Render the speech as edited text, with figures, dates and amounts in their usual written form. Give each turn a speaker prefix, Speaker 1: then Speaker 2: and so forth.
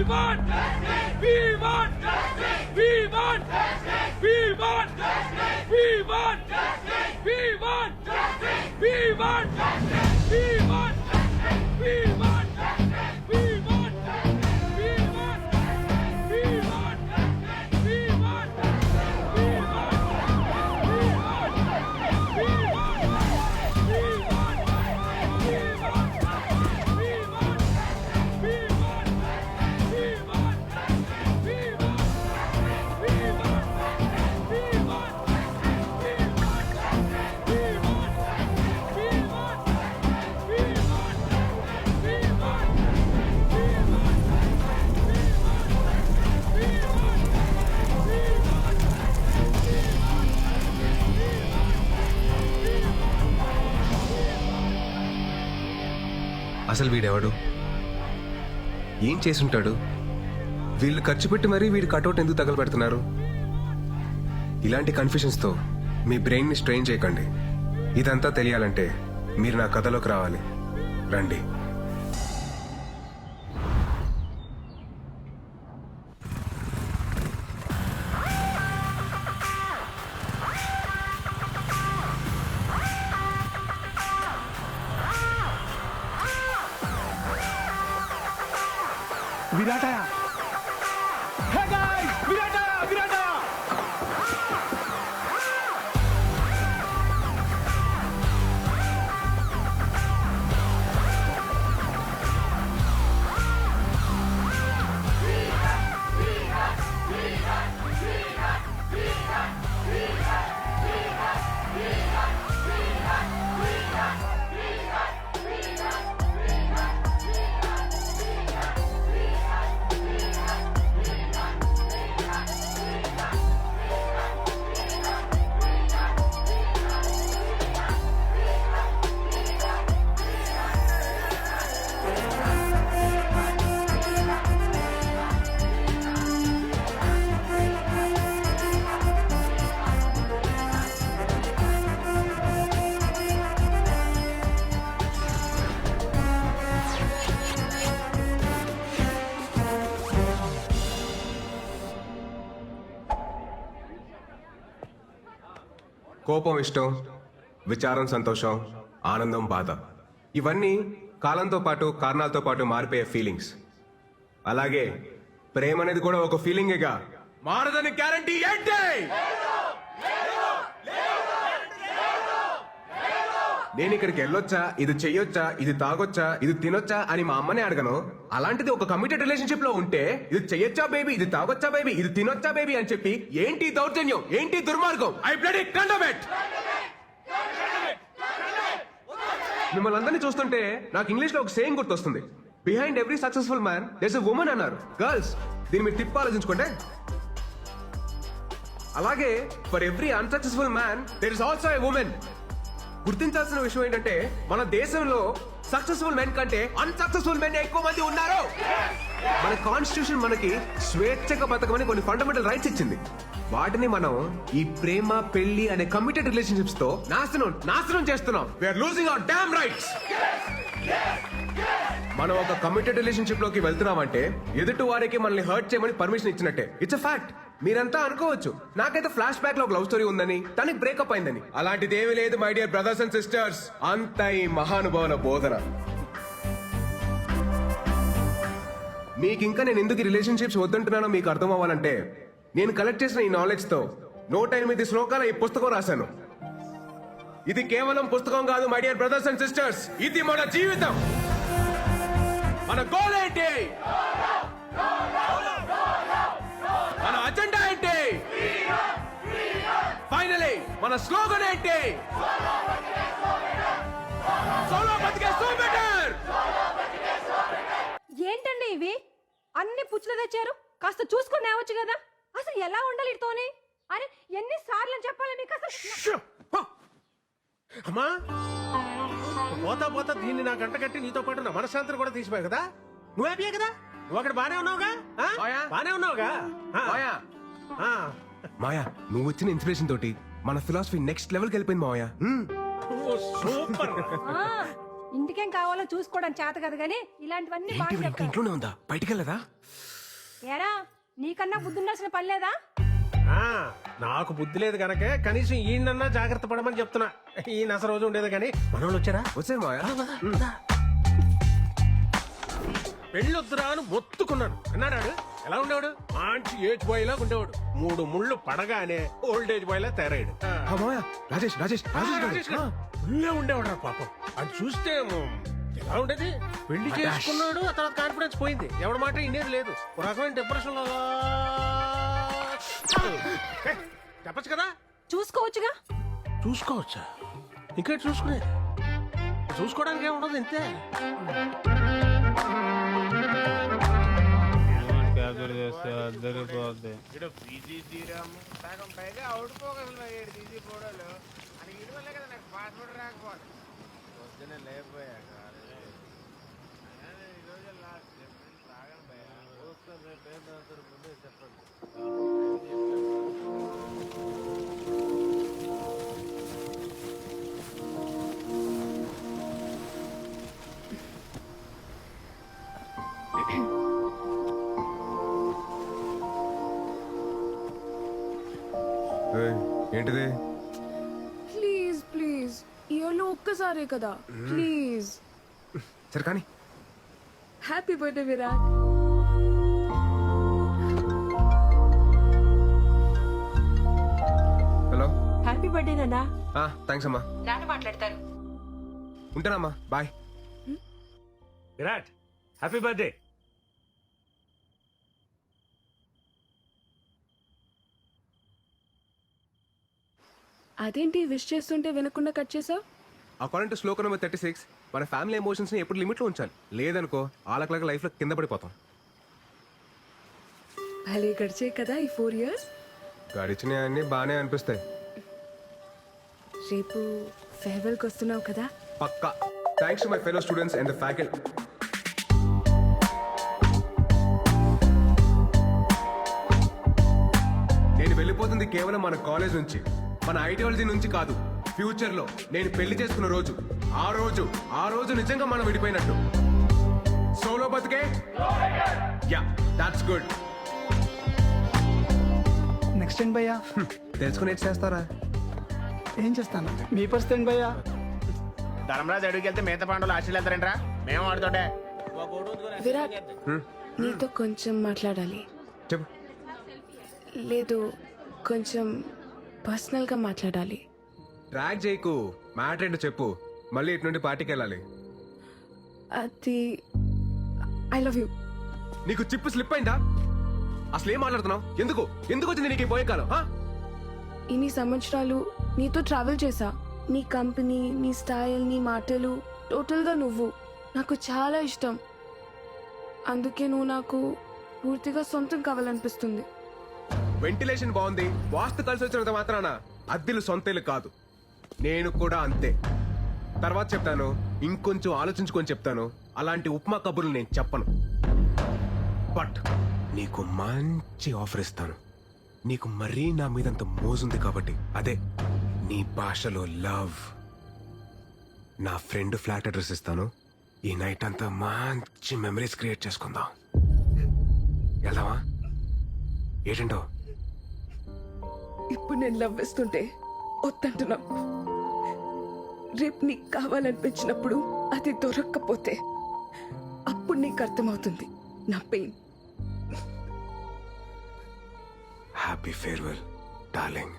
Speaker 1: want justice. We want justice. We want justice. We want justice. We want justice. We want justice. We want justice. We want justice. We want justice. We want justice. We want justice. We want justice. We want justice. We
Speaker 2: అసలు వీడెవడు? ఏం చేసుంటాడు? వీళ్ళు ఖర్చు పెట్టి మరీ వీడి cutout ఎందుకు తగలబెడుతున్నారు? ఇలాంటి కన్ఫ్యూషన్స్తో మీ బ్రెయిన్ని స్ట్రెయిన్ చేయకండి. ఇదంతా తెలియాలంటే మీరు నా కథలోకి రావాలి. రండి.
Speaker 1: విరాటా హే గాయ్స్ విరాటా విరాటా
Speaker 2: కోపం ఇష్టం, విచారం సంతోషం, ఆనందం బాధ, ఇవన్నీ కాలంతో పాటు కారణాలతో పాటు మారిపోయే ఫీలింగ్స్. అలాగే ప్రేమ అనేది కూడా ఒక ఫీలింగేగా. మారదని గ్యారంటీ ఏంటి? నేను ఇక్కడికి వెళ్ళొచ్చా, ఇది చెయ్యొచ్చా, ఇది తాగొచ్చా, ఇది తినొచ్చా అని మా అమ్మనే అడగను. అలాంటిది ఒక కమిటెడ్ రిలేషన్షిప్ లో ఉంటే ఇది చెయ్యొచ్చా బేబీ, ఇది తాగొచ్చా బేబీ, ఇది తినొచ్చా బేబీ అని చెప్పి ఏంటి దౌర్జన్యం, ఏంటి దుర్మార్గం? I bloody condemn it. మిమ్మల్ని అందరినీ చూస్తుంటే నాకు ఇంగ్లీష్ లో ఒక సేయింగ్ గుర్తొస్తుంది. Behind every successful man there's a woman అన్నారు. గర్ల్స్, దీన్ని మీరు తిప్పి ఆలోచించుకోండి. అలాగే for every unsuccessful man there is also a women. గుర్తించాల్సిన విషయం ఏంటంటే మన దేశంలో సక్సెస్ఫుల్ మెన్ కంటే అన్సక్సెస్ఫుల్ మెన్ ఎక్కువ మంది ఉన్నారు. మన కాన్స్టిట్యూషన్ మనకి స్వేచ్ఛగా బతకమని కొన్ని ఫండమెంటల్ రైట్స్ ఇచ్చింది. వాటిని మనం ఈ ప్రేమ పెళ్లి అనే కమిటెడ్ రిలేషన్షిప్స్ తో నాశనం చేస్తున్నాం. We're losing our damn rights. మనం ఒక కమిటెడ్ రిలేషన్షిప్ లోకి వెళ్తున్నామంటే ఎదుటి వారికి మనల్ని హర్ట్ చేయమని పర్మిషన్ ఇచ్చినట్టే. It's a fact. మీరంతా అనుకోవచ్చు నాకైతే ఫ్లాష్ బ్యాక్ లో ఒక లవ్ స్టోరీ ఉందని, తనకి బ్రేకప్ అయిందని. అలాంటిది ఏమీ లేదు my dear brothers and sisters. అంత ఈ మహానుభావుల బోధన. మీకు ఇంకా నేను ఎందుకు రిలేషన్షిప్స్ వద్దంటున్నానో మీకు అర్థం అవ్వాలంటే నేను కలెక్ట్ చేసిన ఈ నాలెడ్జ్ తో 108 శ్లోకాల ఈ పుస్తకం రాశాను. ఇది కేవలం పుస్తకం కాదు my dear brothers and sisters. ఇది మన జీవితం. మన గోల్ ఏంటి? మన అజెండా ఏంటి? ఫైనలీ మన స్లోగన్ ఏంటి? సోలో బతికే సో బెటర్.
Speaker 3: ఏంటండి ఇవి అన్ని పుచ్చులు తెచ్చారు? కాస్త చూసుకొని నేవచ్చు కదా. అసలు ఎలా ఉండాలి ఇతోని? అరే ఎన్నిసార్లు అని చెప్పాలి మీకు అసలు?
Speaker 4: అమ్మా పోతా పోతా దీన్ని నా గంట కట్టి నీతో పాటు నా మనశ్శాంతిని కూడా తీసిపోయావు కదా. నువ్వు హ్యాపీయే కదా? నువ్వు అక్కడ బానే ఉన్నావుగా? బానే ఉన్నావుగా?
Speaker 2: మాయా, నువ్వు వచ్చిన ఇన్స్పిరేషన్ తోటి మన ఫిలాసఫీ నెక్స్ట్ లెవెల్కి వెళ్ళిపోయింది మాయా.
Speaker 4: సూపర్.
Speaker 3: ఇంటికేం కావాలో చూసుకోవడం చేత కదా గానీ ఇలాంటివన్నీ బాగా
Speaker 2: ఇంట్లోనే ఉందా? బయటికి వెళ్ళదా?
Speaker 3: ఏరా నీకన్నా బుద్ధి ఉండాల్సిన పని లేదా?
Speaker 4: ఆ, నాకు బుద్ధి లేదు కనుక కనీసం ఈయనన్నా జాగ్రత్త పడమని చెప్తున్నా. ఈయన అసలు రోజు ఉండేది కానీ మనోళ్ళు వచ్చారా?
Speaker 2: వచ్చారు మావయ్య.
Speaker 4: పెళ్ళొద్దురా అని మొత్తుకున్నాను అన్నాడు. ఎలా ఉండేవాడు? మంచి ఏజ్ బాయ్ లాగా ఉండేవాడు. 3 ముళ్ళు పడగానే ఓల్డ్ ఏజ్ బాయ్ లా తయారయ్యాడు.
Speaker 2: ఆ, మావయ్య రాజేష్ రాజేష్ రాజేష్ గారు.
Speaker 4: ఫుల్లే ఉండేవాడు రా పాపం. అది చూస్తే ఎలా ఉండేది? పెళ్లి చేసుకున్నాడు, ఆ తర్వాత కాన్ఫిడెన్స్ పోయింది. ఎవరి మాట ఇండేది లేదు. ఒక రకమైన డిప్రెషన్ లో చెప్పచ్చు కదా.
Speaker 3: చూసుకోవచ్చుగా.
Speaker 4: చూసుకోవచ్చా? ఇంకా చూసుకునేది? చూసుకోవడానికి ఏముండదు ఇంతే.
Speaker 5: క్యాప్చర్ చేస్తే అద్దరి పోద్ది.
Speaker 6: ఇక్కడ పీజీ తీరాము సగం పైగా అవుట్ పోగలు తీసి పోవడాలు అని ఇది వల్లే కదా నాకు పాస్వర్డ్ రాకపోదు. పొద్దున లేకపోయాక ఈరోజు లాస్ట్ రాగను భయ్యా. రేపు ఏం రాస్తారు ముందే చెప్పండి.
Speaker 2: ఏయ్, ఏంటిది?
Speaker 7: ప్లీజ్ ప్లీజ్ ఇయర్లో ఒక్కసారే కదా ప్లీజ్.
Speaker 2: సరే కానీ
Speaker 7: happy birthday Virat.
Speaker 2: Hello.
Speaker 8: Happy birthday నాన్న.
Speaker 2: థ్యాంక్స్ అమ్మా.
Speaker 8: నాన్న మాట్లాడతారు.
Speaker 2: ఉంటానమ్మా, బాయ్.
Speaker 4: Virat happy birthday.
Speaker 7: అదేంటి విష్ చేస్తుంటే వినకుండా కట్ చేసావు?
Speaker 2: అకార్డింగ్ టు శ్లోక నెంబర్ 36 మన ఫ్యామిలీ ఎమోషన్స్ ని ఎప్పుడు లిమిట్ లో ఉంచాలి. లేదనుకో ఆలకలక లైఫ్ లో కింద పడిపోతాం.
Speaker 7: భలే గడిచే కదా ఈ 4 years.
Speaker 2: గడిచినవి అన్ని బాగానే అనిపిస్తాయి.
Speaker 7: రేపు ఫేర్వెల్కి వస్తున్నావు కదా.
Speaker 2: పక్కా. Thanks to my fellow students and the faculty. నేను వెళ్ళిపోతుంది కేవలం మన కాలేజ్ నుంచి, మన ఐడియాలజీ నుంచి కాదు. ఫ్యూచర్ లో నేను పెళ్లి చేసుకున్న రోజు, ఆ రోజు నిజంగా మనం విడిపోయినట్టు. సోలో బతికే యా దాట్స్ గుడ్.
Speaker 9: నెక్స్ట్ ఏంటి భయ్యా?
Speaker 2: తెలుసుకుని ఏం చేస్తారా?
Speaker 9: ఏం చేస్తాను? మీ పరిస్థితి ఏంటి భయ్యా?
Speaker 6: ధర్మరాజు అడుగుకి వెళ్తే మిగతా పాండవులు ఆశలు వెళ్తారంట్రా. మేము ఆడుతుంటే
Speaker 7: విరాట్ నీతో కొంచెం మాట్లాడాలి.
Speaker 2: చెప్పు.
Speaker 7: లేదు కొంచెం పర్సనల్గా మాట్లాడాలి.
Speaker 2: ట్రాక్ చేయకు, మ్యాటర్ ఏంటో చెప్పు. మళ్ళీ ఇటు నుండి పార్టీకి వెళ్ళాలి.
Speaker 7: అది ఐ లవ్ యూ.
Speaker 2: నీకు చిప్పు స్లిప్ అయిందా? అసలు ఏం మాట్లాడుతున్నావు? ఎందుకు వచ్చింది నీకు ఈ పోయే కాలం?
Speaker 7: ఇన్ని సంవత్సరాలు నీతో ట్రావెల్ చేశా. నీ కంపెనీ, నీ స్టైల్, నీ మాటలు, టోటల్గా నువ్వు నాకు చాలా ఇష్టం. అందుకే నువ్వు నాకు పూర్తిగా సొంతం కావాలనిపిస్తుంది.
Speaker 2: వెంటిలేషన్ బాగుంది, వాస్తు కలిసి వచ్చినంత మాత్రాన అద్దెలు సొంతేలు కాదు. నేను కూడా అంతే. తర్వాత చెప్తాను, ఇంకొంచెం ఆలోచించుకొని చెప్తాను. అలాంటి ఉప్మా కబుర్లు నేను చెప్పను. బట్ నీకు మంచి ఆఫర్ ఇస్తాను. నీకు మరీ నా మీదంత మోజుంది కాబట్టి, అదే నీ భాషలో లవ్. నా ఫ్రెండ్ ఫ్లాట్ అడ్రస్ ఇస్తాను. ఈ నైట్ అంతా మంచి మెమరీస్ క్రియేట్ చేసుకుందాం. వెళ్దామా? ఏంటంటో?
Speaker 7: ఇప్పుడు నేను లవ్ వేస్తుంటే వద్దంటున్నావు. రేపు నీకు కావాలనిపించినప్పుడు అది దొరక్కపోతే అప్పుడు నీకు అర్థమవుతుంది నా పెయిన్.
Speaker 2: Happy farewell darling.